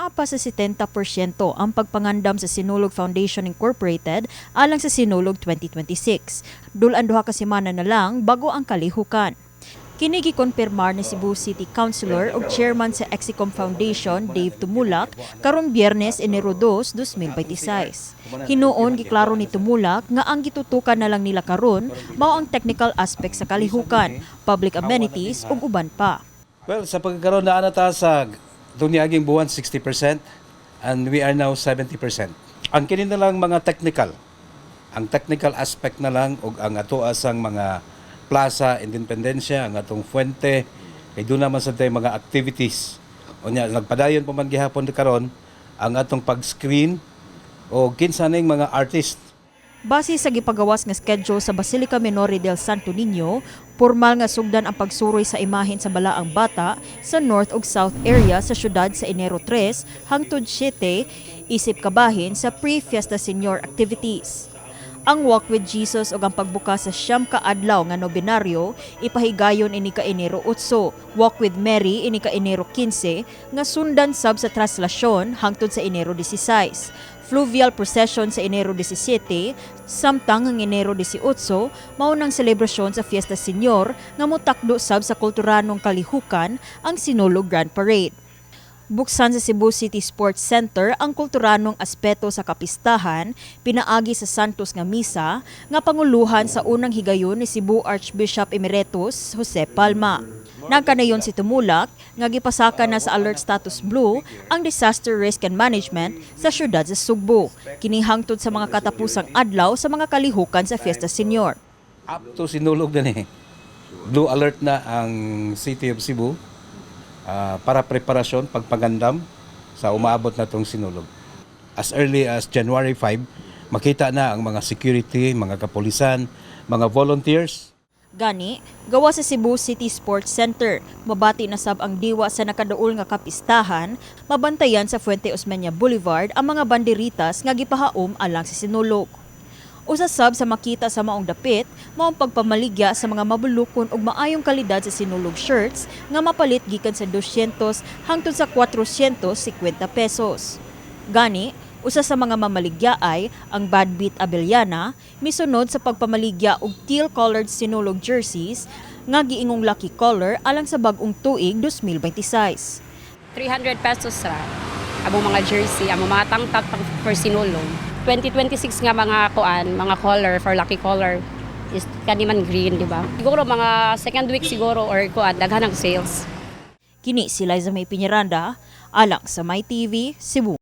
naa pa sa 70% ang pagpangandam sa Sinulog Foundation Incorporated alang sa Sinulog 2026. Dulan duha ka semana na lang bago ang kalihukan. Kini gikonfirmar ni Cebu City Councilor ug Chairman sa Exicom Foundation, Dave Tumulak, karong Biyernes, Enero 2, 2026. Hinuon giklaro ni Tumulak nga ang gitutukan na lang nila karon mao ang technical aspect sa kalihukan, public amenities ug uban pa. Well, sa pagkakaroon na anata sa dunyaging buwan 60% and we are now 70%. Ang kini na lang mga technical. Ang technical aspect na lang ug ang ato asang mga Plaza Independencia, ang atong Fuente, kay doon naman sa tayo mga activities. O niya, nagpadayon pa man gihapon karon ang atong pag-screen o kinsa ning mga artist. Base sa gipagawas nga schedule sa Basilica Minore del Santo Niño, formal nga sugdan ang pagsuroy sa imahen sa balaang bata sa North ug South area sa syudad sa Enero 3 hangtod 7 isip kabahin sa pre-Fiesta Senior activities. Ang Walk with Jesus ug ang pagbukas sa siyam ka adlaw nga nobinaryo ipahigayon ini ka Enero 8, Walk with Mary ini ka Enero 15 nga sundan sab sa traslasyon hangtod sa Enero 16. Fluvial procession sa Enero 17, samtang ang Enero 18 mao nang selebrasyon sa Fiesta Senior nga motakdo sab sa kulturanong kalihukan ang Sinulog Grand Parade. Buksan sa Cebu City Sports Center ang kulturanong aspeto sa kapistahan, pinaagi sa Santos nga misa, nga panguluhan sa unang higayon ni Cebu Archbishop Emeritus Jose Palma. Nagkanayon si Tumulak nga gipasakan na sa alert status blue ang disaster risk and management sa syudad sa Sugbo, kini hangtod sa mga katapusang adlaw sa mga kalihukan sa Fiesta Senior. Up to Sinulog din Blue alert na ang City of Cebu. Para preparasyon, pagpagandam sa umaabot na itong Sinulog. As early as January 5, makita na ang mga security, mga kapulisan, mga volunteers. Gani, gawa sa Cebu City Sports Center, mabati na sab ang diwa sa nakaduol nga kapistahan, mabantayan sa Fuente Osmeña Boulevard ang mga banderitas nga gipahaom alang sa Sinulog. Usa sab sa makita sa maong dapit, maong pagpamaligya sa mga mabulukon ug maayong kalidad sa Sinulog shirts nga mapalit gikan sa 200 hangtod sa 450 pesos. Gani, usa sa mga mamaligya ay ang Bad Beat Abellana, misunod sa pagpamaligya og teal-colored Sinulog jerseys nga giingong lucky color alang sa bag-ong tuig 2026. 300 pesos ra among mga jersey, among mga tangtag for Sinulog. 2026 nga mga kuan, mga color for lucky color is kaniman green, di ba? Siguro mga second week siguro or kuan daghan ang sales. Kini si Liza May Piñaranda, alang sa My TV, Cebu.